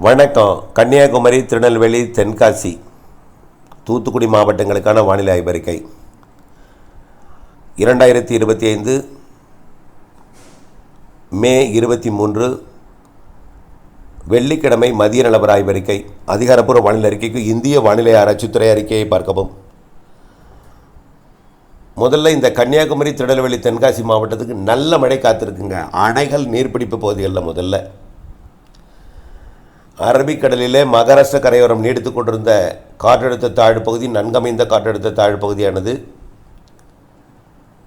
வணக்கம். கன்னியாகுமரி, திருநெல்வேலி, தென்காசி, தூத்துக்குடி மாவட்டங்களுக்கான வானிலை ஆய்வறிக்கை 2025 மே 23 வெள்ளிக்கிழமை மதிய நிலவர ஆய்வறிக்கை. அதிகாரப்பூர்வ வானிலை அறிக்கைக்கு இந்திய வானிலை ஆராய்ச்சித்துறை அறிக்கையை பார்க்கவும். முதல்ல இந்த கன்னியாகுமரி, திருநெல்வேலி, தென்காசி மாவட்டத்துக்கு நல்ல மழை காத்திருக்குங்க. அணைகள் நீர்பிடிப்பு பகுதிகளில் முதல்ல அரபிக்கடலிலே மகாராஷ்டிர கரையோரம் நீடித்து கொண்டிருந்த காற்றழுத்த தாழ்வு பகுதி, நன்கமைந்த காற்றழுத்த தாழ்வு பகுதியானது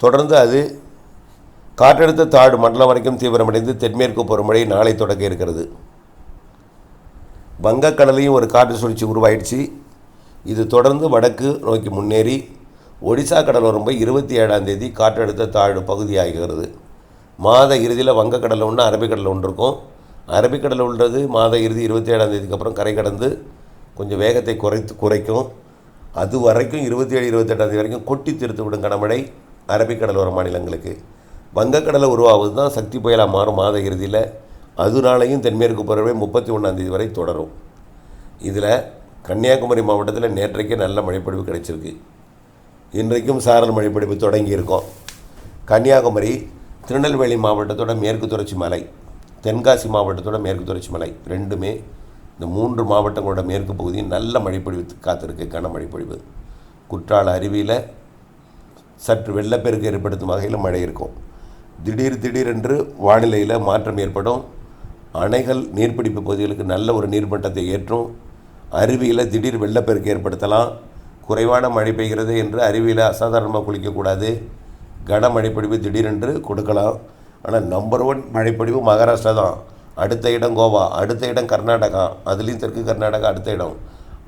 தொடர்ந்து அது காற்றழுத்த தாழ்வு மண்டலம் வரைக்கும் தீவிரமடைந்து தென்மேற்கு பருவமழை நாளை தொடங்க இருக்கிறது. வங்கக்கடலையும் ஒரு காற்று சுழற்சி உருவாயிடுச்சு. இது தொடர்ந்து வடக்கு நோக்கி முன்னேறி ஒடிசா கடலோரம் போய் 27ஆம் தேதி காற்றழுத்த தாழ்வு பகுதியாகிறது. மாத இறுதியில் வங்கக்கடலில் ஒன்று, அரபிக்கடலில் ஒன்று இருக்கும். அரபிக்கடலில் உள்ளது மாத இறுதி 27ஆம் தேதிக்கு அப்புறம் கரை கடந்து கொஞ்சம் வேகத்தை குறைக்கும். அது வரைக்கும் 27, 28ஆம் தேதி வரைக்கும் கொட்டி தீர்த்து விடும் கனமழை அரபிக்கடலோர மாநிலங்களுக்கு. வங்கக்கடலை உருவாவது தான் சக்தி புயலாக மாறும் மாத இறுதியில். அதனாலையும் தென்மேற்கு பருவமழை 31ஆம் தேதி வரை தொடரும். இதில் கன்னியாகுமரி மாவட்டத்தில் நேற்றைக்கு நல்ல மழைப்பொழிவு கிடைச்சிருக்கு. இன்றைக்கும் சாரல் மழைப்பொழிவு தொடங்கியிருக்கோம். கன்னியாகுமரி, திருநெல்வேலி மாவட்டத்தோட மேற்கு தொடர்ச்சி மலை, தென்காசி மாவட்டத்தோட மேற்கு தொடர்ச்சி மலை ரெண்டுமே, இந்த 3 மாவட்டங்களோட மேற்கு பகுதியும் நல்ல மழைப்பொழிவு காத்திருக்கு. கனமழைப்பொழிவு. குற்றால அருவியில் சற்று வெள்ளப்பெருக்கு ஏற்படுத்தும் வகையில் மழை இருக்கும். திடீரென்று வானிலையில் மாற்றம் ஏற்படும். அணைகள் நீர்பிடிப்பு பகுதிகளுக்கு நல்ல ஒரு நீர்மட்டத்தை ஏற்றும். அருவியில் திடீர் வெள்ளப்பெருக்கு ஏற்படுத்தலாம். குறைவான மழை பெய்கிறது என்று அருவியில் அசாதாரணமாக குளிக்கக்கூடாது. கனமழைப்பொழிவு திடீரென்று கொடுக்கலாம். ஆனால் நம்பர் 1 மழைப்பொழிவு மகாராஷ்டிரா தான். அடுத்த இடம் கோவா, அடுத்த இடம் கர்நாடகா, அதுலேயும் தெற்கு கர்நாடகா அடுத்த இடம்,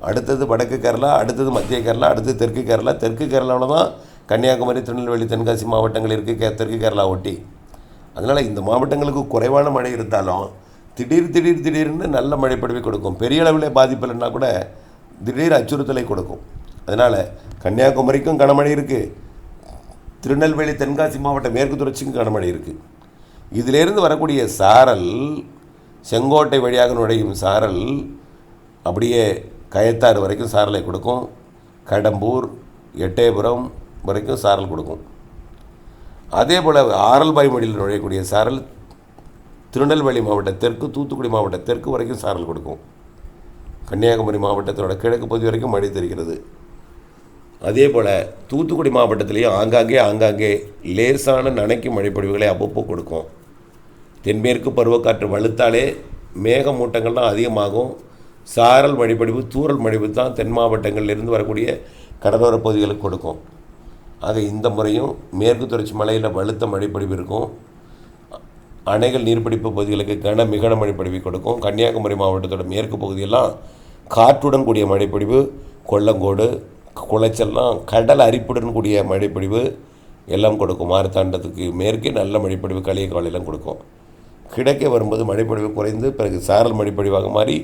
அடுத்தது வடக்கு கேரளா, அடுத்தது மத்திய கேரளா, அடுத்து தெற்கு கேரளா. தெற்கு கேரளாவில் தான் கன்னியாகுமரி, திருநெல்வேலி, தென்காசி மாவட்டங்கள் இருக்குது, தெற்கு கேரளா ஒட்டி. அதனால் இந்த மாவட்டங்களுக்கு குறைவான மழை இருந்தாலும் திடீர்னு நல்ல மழைப்பொழிவை கொடுக்கும். பெரிய அளவில் பாதிப்பு இல்லைன்னா கூட திடீர் அச்சுறுத்தலை கொடுக்கும். அதனால் கன்னியாகுமரிக்கும் கனமழை இருக்குது, திருநெல்வேலி, தென்காசி மாவட்ட மேற்கு தொடர்ச்சிக்கும் கனமழை இருக்குது. இதிலிருந்து வரக்கூடிய சாரல், செங்கோட்டை வழியாக நுழையும் சாரல் அப்படியே கயத்தாறு வரைக்கும் சாரலை கொடுக்கும். கடம்பூர், எட்டயபுரம் வரைக்கும் சாரல் கொடுக்கும். அதே போல் ஆரல்பாய்மொழியில் நுழையக்கூடிய சாரல் திருநெல்வேலி மாவட்ட தெற்கு, தூத்துக்குடி மாவட்ட தெற்கு வரைக்கும் சாரல் கொடுக்கும். கன்னியாகுமரி மாவட்டத்தோட கிழக்கு பகுதி வரைக்கும் மழை தெரிகிறது. அதே போல் தூத்துக்குடி மாவட்டத்திலேயும் ஆங்காங்கே லேசான நனைக்கும் மழைப்பொழிவுகளை அவ்வப்போ கொடுக்கும். தென்மேற்கு பருவக்காற்று வலுத்தாலே மேகமூட்டங்கள்லாம் அதிகமாகும். சாரல் மழைப்பொழிவு, தூறல் மழைப்பொழிவு தான் தென் மாவட்டங்களிலிருந்து வரக்கூடிய கடலோர பகுதிகளுக்கு கொடுக்கும். ஆக இந்த முறையும் மேற்கு தொடர்ச்சி மலையில் வலுத்த மழைப்பொழிவு இருக்கும். அணைகள் நீர்பிடிப்பு பகுதிகளுக்கு மிக மழைப்பொழிவு கொடுக்கும். கன்னியாகுமரி மாவட்டத்தோட மேற்கு பகுதியெல்லாம் காற்றுடன் கூடிய மழைப்பொழிவு, கொல்லங்கோடு, குளச்சல்லாம் கடல் அரிப்புடன் கூடிய மழைப்பொழிவு எல்லாம் கொடுக்கும். மார்த்தாண்டத்துக்கு மேற்கே நல்ல மழைப்பொழிவு களியக்காலையெல்லாம் கொடுக்கும். கிழக்கே வரும்போது மழைப்பொழிவு குறைந்து பிறகு சாரல் மழைப்பொழிவாக மாறி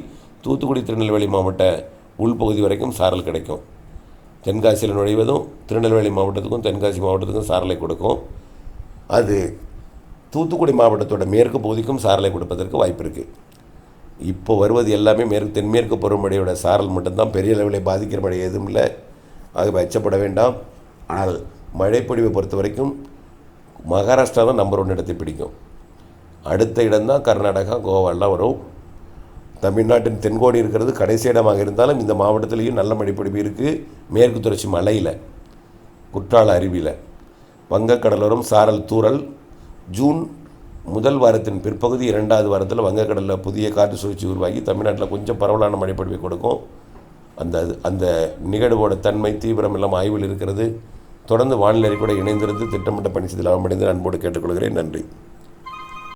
தூத்துக்குடி, திருநெல்வேலி மாவட்ட உள்பகுதி வரைக்கும் சாரல் கிடைக்கும். தென்காசியில் நுழைவதும் திருநெல்வேலி மாவட்டத்துக்கும் தென்காசி மாவட்டத்துக்கும் சாரலை கொடுக்கும். அது தூத்துக்குடி மாவட்டத்தோட மேற்கு பகுதிக்கும் சாரலை கொடுப்பதற்கு வாய்ப்பு இருக்குது. இப்போ வருவது எல்லாமே தென்மேற்கு பருவமழையோட சாரல் மட்டும்தான். பெரிய அளவில் பாதிக்கிற மழை எதுவும் இல்லை. ஆகவே அச்சப்பட வேண்டாம். ஆனால் மழைப்பொழிவை பொறுத்த வரைக்கும் மகாராஷ்டிரா தான் நம்பர் 1 இடத்தை பிடிக்கும். அடுத்த இடம்தான் கர்நாடகா, கோவாலாம் வரும். தமிழ்நாட்டின் தென்கோடி இருக்கிறது கடைசி இடமாக இருந்தாலும் இந்த மாவட்டத்திலையும் நல்ல மழைப்பொழிவு இருக்குது. மேற்கு தொடர்ச்சி மலையில், குற்றால அருவியில், வங்கக்கடலோரம் சாரல் தூறல். ஜூன் முதல் வாரத்தின் பிற்பகுதி 2வது வாரத்தில் வங்கக்கடலில் புதிய காற்று சுழற்சி உருவாகி தமிழ்நாட்டில் கொஞ்சம் பரவலான மழைப்பொழிவை கொடுக்கும். அந்த நிகழ்வோட தன்மை, தீவிரம் எல்லாம் ஆய்வில் இருக்கிறது. தொடர்ந்து வானிலை கூட இணைந்திருந்து திட்டமிட்ட பணி செய்து லாபமடைந்து அன்போடு கேட்டுக்கொள்கிறேன். நன்றி.